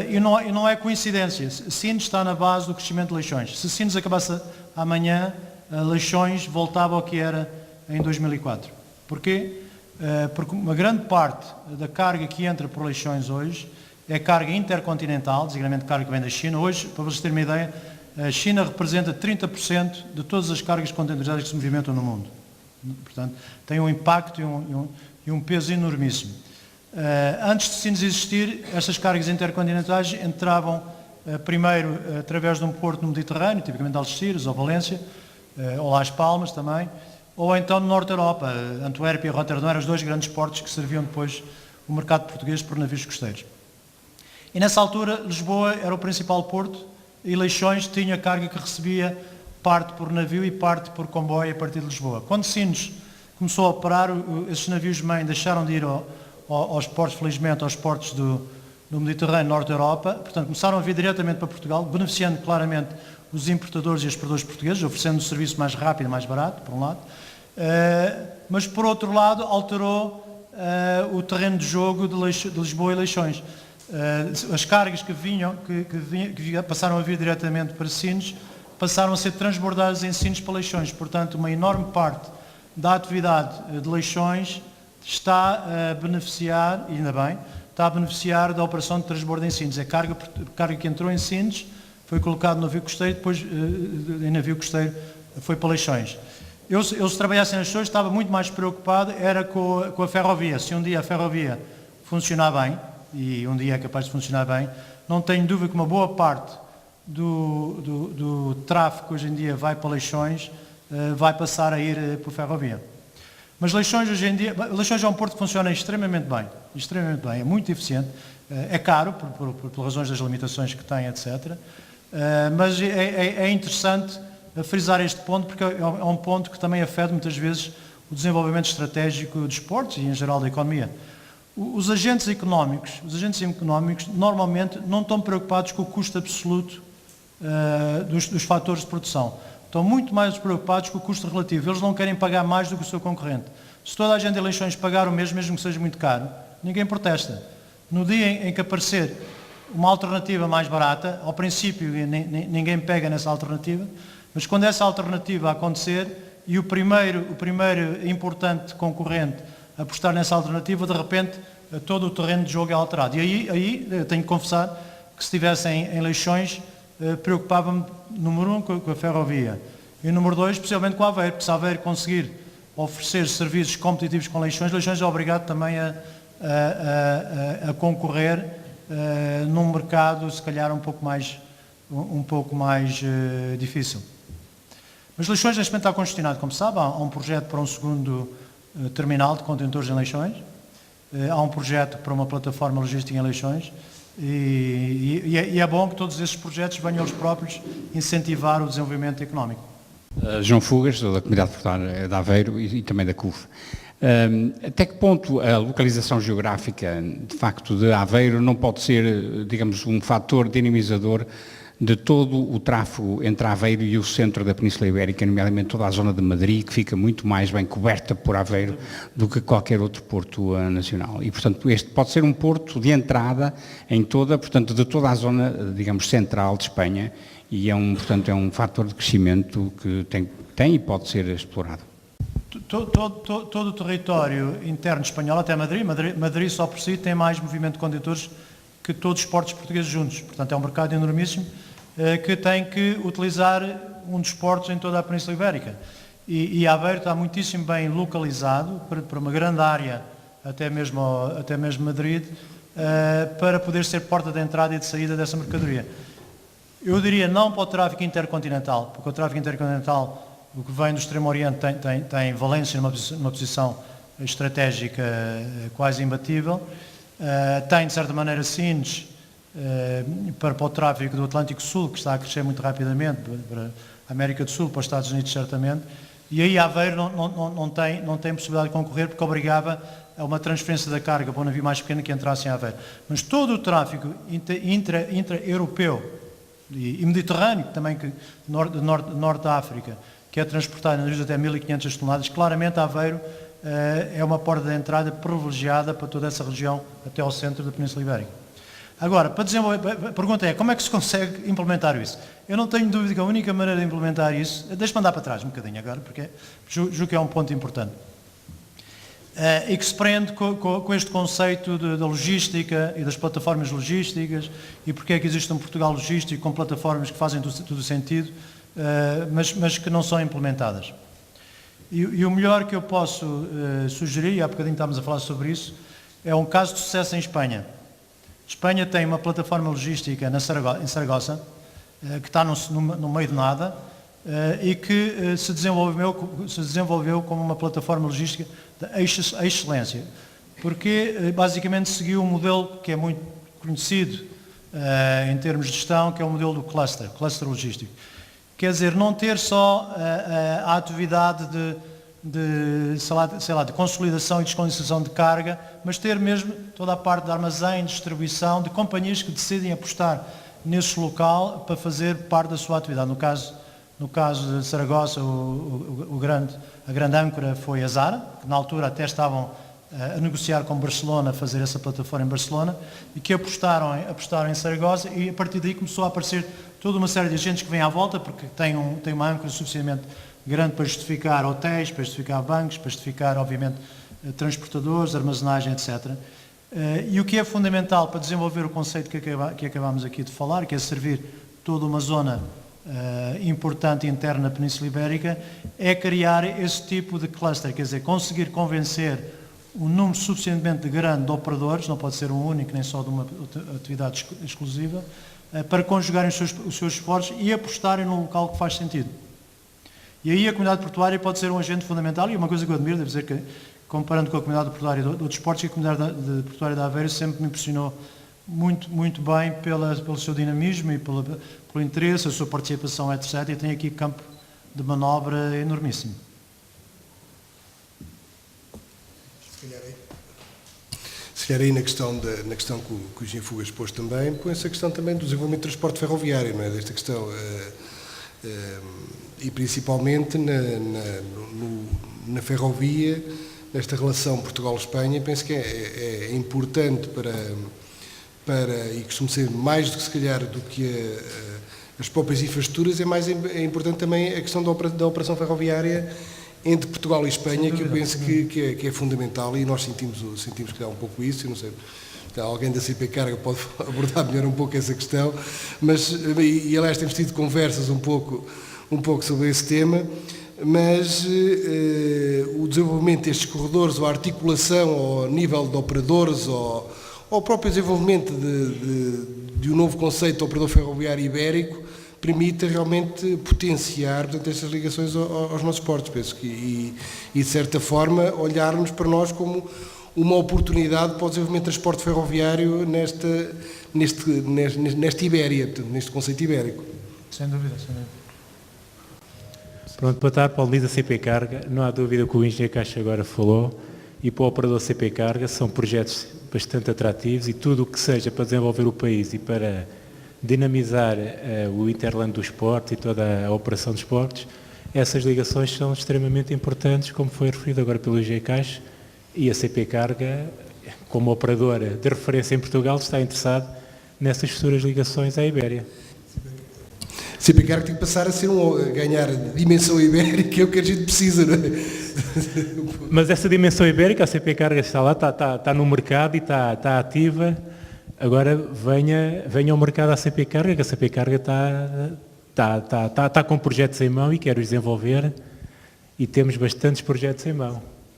E não é coincidência. Sines está na base do crescimento de Leixões. Se Sines acabasse amanhã, Leixões voltava ao que era em 2004. Porquê? Porque uma grande parte da carga que entra por Leixões hoje é carga intercontinental, designadamente carga que vem da China. Hoje, para vocês terem uma ideia, a China representa 30% de todas as cargas contentorizadas que se movimentam no mundo. Portanto, tem um impacto e um peso enormíssimo. Antes de Sines existir, estas cargas intercontinentais entravam primeiro através de um porto no Mediterrâneo, tipicamente Algeciras ou Valência, ou Las Palmas também, ou então no Norte da Europa, Antuérpia e Roterdão eram os dois grandes portos que serviam depois o mercado português por navios costeiros. E nessa altura, Lisboa era o principal porto e Leixões tinha carga que recebia parte por navio e parte por comboio a partir de Lisboa. Quando Sines começou a operar, esses navios-mãe deixaram de ir aos portos, felizmente, aos portos do Mediterrâneo, Norte da Europa, portanto começaram a vir diretamente para Portugal, beneficiando claramente os importadores e exportadores portugueses, oferecendo um serviço mais rápido e mais barato, por um lado, mas por outro lado alterou o terreno de jogo de Lisboa e Leixões. As cargas que passaram a vir diretamente para Sines passaram a ser transbordadas em Sines para Leixões, portanto uma enorme parte da atividade de Leixões está a beneficiar, e ainda bem, está a beneficiar da operação de transbordo em Sines. A carga que entrou em Sines foi colocada no navio costeiro, depois em navio costeiro foi para Leixões. Eu se trabalhasse em Leixões, estava muito mais preocupado, era com a ferrovia. Se um dia a ferrovia funcionar bem, e um dia é capaz de funcionar bem, não tenho dúvida que uma boa parte do tráfego que hoje em dia vai para Leixões vai passar a ir por ferrovia. Mas Leixões hoje em dia, Leixões é um porto que funciona extremamente bem, é muito eficiente, é caro por razões das limitações que tem, etc. Mas é interessante frisar este ponto porque é um ponto que também afeta muitas vezes o desenvolvimento estratégico dos portos e em geral da economia. Os agentes económicos normalmente não estão preocupados com o custo absoluto dos fatores de produção. Estão muito mais preocupados com o custo relativo. Eles não querem pagar mais do que o seu concorrente. Se toda a gente em Leixões pagar o mesmo que seja muito caro, ninguém protesta. No dia em que aparecer uma alternativa mais barata, ao princípio ninguém pega nessa alternativa, mas quando essa alternativa acontecer e o primeiro importante concorrente apostar nessa alternativa, de repente todo o terreno de jogo é alterado. E aí tenho que confessar que se estivesse em Leixões, preocupava-me, número 1, com a ferrovia, e número 2, especialmente com a Aveiro, porque se a Aveiro conseguir oferecer serviços competitivos com Leixões é obrigado também a concorrer num mercado, se calhar, um pouco mais difícil. Mas Leixões, neste momento, está congestionado, como sabe, há um projeto para um segundo terminal de contentores em Leixões, há um projeto para uma plataforma logística em Leixões, e é bom que todos esses projetos venham eles próprios incentivar o desenvolvimento económico. João Fugas, da Comunidade Portuária de Aveiro e também da CUF. Até que ponto a localização geográfica, de facto, de Aveiro não pode ser, digamos, um fator dinamizador de todo o tráfego entre Aveiro e o centro da Península Ibérica, nomeadamente toda a zona de Madrid, que fica muito mais bem coberta por Aveiro do que qualquer outro porto nacional. E, portanto, este pode ser um porto de entrada de toda a zona, digamos, central de Espanha, e portanto, é um fator de crescimento que tem e pode ser explorado. Todo o território interno espanhol, até Madrid só por si tem mais movimento de condutores que todos os portos portugueses juntos. Portanto, é um mercado enormíssimo que tem que utilizar um dos portos em toda a Península Ibérica. E Aveiro está muitíssimo bem localizado para uma grande área, até mesmo Madrid, para poder ser porta de entrada e de saída dessa mercadoria. Eu diria não para o tráfego intercontinental, porque o tráfego intercontinental, o que vem do Extremo Oriente, tem Valência numa posição estratégica quase imbatível. Tem, de certa maneira, Sines para o tráfego do Atlântico Sul, que está a crescer muito rapidamente, para a América do Sul, para os Estados Unidos, certamente. E aí Aveiro não tem possibilidade de concorrer, porque obrigava a uma transferência da carga para um navio mais pequeno que entrasse em Aveiro. Mas todo o tráfego intra-europeu e mediterrâneo, também norte da África, que é transportado em navios até 1.500 toneladas, claramente Aveiro é uma porta de entrada privilegiada para toda essa região, até ao centro da Península Ibérica. Agora, para desenvolver, a pergunta é, como é que se consegue implementar isso? Eu não tenho dúvida que a única maneira de implementar isso, deixa-me andar para trás um bocadinho agora, porque julgo que é um ponto importante, e que se prende com este conceito da logística e das plataformas logísticas, e porque é que existe um Portugal logístico com plataformas que fazem todo o sentido, mas que não são implementadas. E o melhor que eu posso sugerir, e há bocadinho estávamos a falar sobre isso, é um caso de sucesso em Espanha. Espanha tem uma plataforma logística em Saragossa, que está no meio de nada, e que se desenvolveu como uma plataforma logística de excelência, porque basicamente seguiu um modelo que é muito conhecido em termos de gestão, que é o modelo do cluster logístico. Quer dizer, não ter só a atividade de consolidação e desconsolidação de carga, mas ter mesmo toda a parte de armazém, distribuição, de companhias que decidem apostar nesse local para fazer parte da sua atividade. No caso de Saragossa, a grande âncora foi a Zara, que na altura até estavam a negociar com Barcelona, a fazer essa plataforma em Barcelona, e que apostaram em Saragossa, e a partir daí começou a aparecer toda uma série de agentes que vêm à volta, porque tem uma âncora suficientemente grande para justificar hotéis, para justificar bancos, para justificar, obviamente, transportadores, armazenagem, etc. E o que é fundamental para desenvolver o conceito que acabámos aqui de falar, que é servir toda uma zona importante interna na Península Ibérica, é criar esse tipo de cluster, quer dizer, conseguir convencer um número suficientemente grande de operadores, não pode ser um único, nem só de uma atividade exclusiva, para conjugarem os seus esforços e apostarem num local que faz sentido. E aí a comunidade portuária pode ser um agente fundamental, e uma coisa que eu admiro, devo dizer que, comparando com a comunidade portuária de outros esportes, a comunidade portuária de Aveiro sempre me impressionou muito bem pelo seu dinamismo e pelo interesse, a sua participação, etc. E tem aqui campo de manobra enormíssimo. Se calhar aí na questão que o Engenheiro Fugas pôs também, põe-se a questão também do desenvolvimento do transporte ferroviário, não é? Desta questão, e principalmente na ferrovia, nesta relação Portugal-Espanha, penso que é importante e costuma ser mais do que se calhar do que as próprias infraestruturas, é importante também a questão da operação ferroviária entre Portugal e Espanha, que eu penso que é fundamental, e nós sentimos que há um pouco isso, eu não sei, alguém da CP Carga pode abordar melhor um pouco essa questão, mas, e aliás temos tido conversas um pouco sobre esse tema, mas o desenvolvimento destes corredores, ou a articulação ao nível de operadores, ou o próprio desenvolvimento de um novo conceito de operador ferroviário ibérico, permite realmente potenciar, portanto, estas ligações aos nossos portos, penso que, e de certa forma olharmos para nós como uma oportunidade para o desenvolvimento de transporte ferroviário nesta Ibéria, portanto, neste conceito ibérico. Sem dúvida. Pronto, boa tarde, Paulo Luís da CP Carga. Não há dúvida que o Engenheiro Caixa agora falou, e para o operador CP Carga são projetos bastante atrativos, e tudo o que seja para desenvolver o país e para dinamizar o Interland do esporte e toda a operação de esportes, essas ligações são extremamente importantes, como foi referido agora pelo Engenheiro Caixa, e a CP Carga, como operadora de referência em Portugal, está interessado nessas futuras ligações à Ibéria. A CP Carga tem que passar a ganhar dimensão ibérica, é o que a gente precisa, não é? Mas essa dimensão ibérica, a CP Carga está lá, está no mercado e está ativa. Agora venha ao mercado à CP Carga, que a CP Carga está com projetos em mão e quer os desenvolver, e temos bastantes projetos em mão.